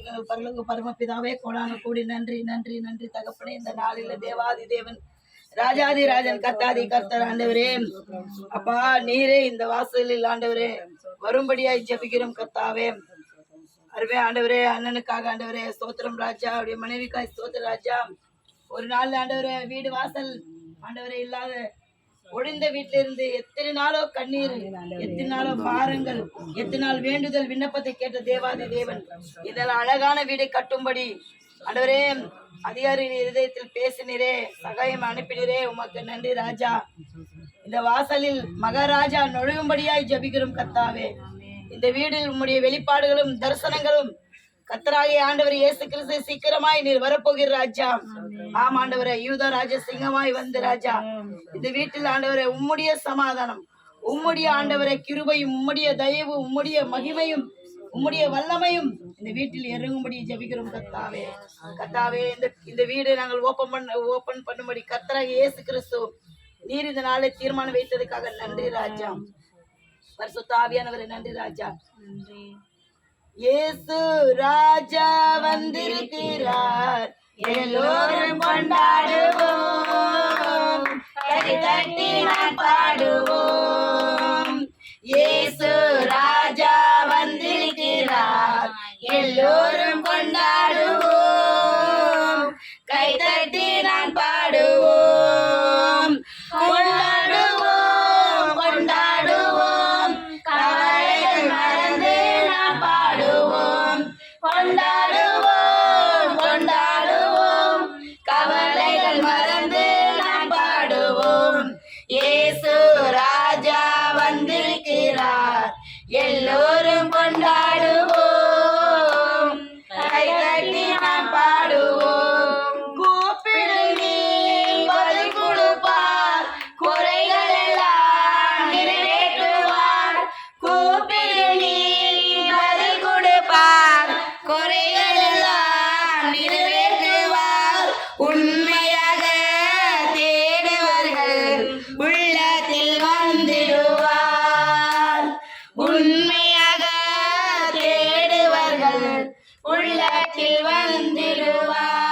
எங்கள் பரலோக பரமபிதாவே கோடான கூடி நன்றி நன்றி நன்றி தகப்பனே. இந்த நாளில் தேவாதி தேவன் ராஜாதி ராஜன் கர்த்தாதி கர்த்தர் ஆண்டவரே அப்பா, நீரே இந்த வாசலில் ஆண்டவரே வரும்படியாய் ஜெபிக்கிறோம் கர்த்தாவே. அருவே ஆண்டவரே, அண்ணனுக்காக ஆண்டவரே ஸ்தோத்திரம் ராஜா. அவருடைய மனைவிக்காய் ஸ்தோத்திரம் ராஜா. ஒரு நாள் ஆண்டவரே வீடு வாசல் ஆண்டவரே இல்லாத ஒழிந்த வீட்டில இருந்து எத்தனை நாளோ கண்ணீர், எத்தனை நாளோ பாருங்கள், எத்தனை நாள் வேண்டுதல் விண்ணப்பத்தை கேட்ட தேவாதி தேவன் இதனால் அழகான வீடை கட்டும்படி ஆண்டவரே அதிகாரி இருதயத்தில் பேசினரே, சகாயம் அனுப்பினரே, உமக்கு நன்றி ராஜா. இந்த வாசலில் மகாராஜா நுழையும்படியாய் ஜபிக்கிறோம் கர்த்தாவே. இந்த வீடில் உம்முடைய வெளிப்பாடுகளும் தரிசனங்களும் கர்த்தராகிய ஆண்டவர் இயேசு கிறிஸ்து சீக்கிரமாய் நீர் வரப்போகிற ராஜா. ஆம் ஆண்டவரே, யூதா ராஜ சிங்கமாய் வந்து ராஜா இந்த வீட்டில் ஆண்டவரே உம்முடைய சமாதானம், உம்முடைய ஆண்டவரே கிருபையும், உம்முடைய தயவு, உம்முடைய மகிமையும், உம்முடைய வல்லமையும் இந்த வீட்டில் இறங்கும்படி ஜெபிக்கிறோம் கர்த்தாவே. கர்த்தாவே, இந்த வீடு நாங்கள் ஓபன் பண்ணும்படி கர்த்தராகிய இயேசு கிறிஸ்து நீர் இந்த நாளை தீர்மானம் வைத்ததுக்காக நன்றி ராஜா. பரிசுத்த ஆவியானவரே நன்றி ராஜா. இயேசு ராஜா வந்திருக்கிறார், எல்லோரும் கொண்டாடுவோம், கை தட்டி நாம் பாடுவோம். இயேசு ராஜா வந்திருக்கிறார், எல்லோரும் கொண்டாடுவோம், கை தட்டி நாம் பாடுவோம். கொண்டாடுவோம் கொண்டாடுவோம், கவலைகள் மறந்து நாம் பாடுவோம். கொண்டாடுவோம் கொண்டாடுவோம், கவலைகள் மறந்து நாம் பாடுவோம். இயேசு ராஜா வந்திருக்கிறார், எல்லோரும் கொண்டாடுவோம், கை தட்டி நாம் பாடுவோம். கூப்பிடு நீ பதில் கொடுப்பார், குறைகள் எல்லாம் நிறைவேற்றுவார். கூப்பிடு நீ பதில் கொடுப்பார், குறைகள் எல்லாம் நிறைவேற்றுவார். உண்மையாக தேடுவார்கள், உள்ளத்தில் வந்திடுவார். உண்மையாக தேடுவார்கள், உள்ளத்தில் வந்திடுவார்.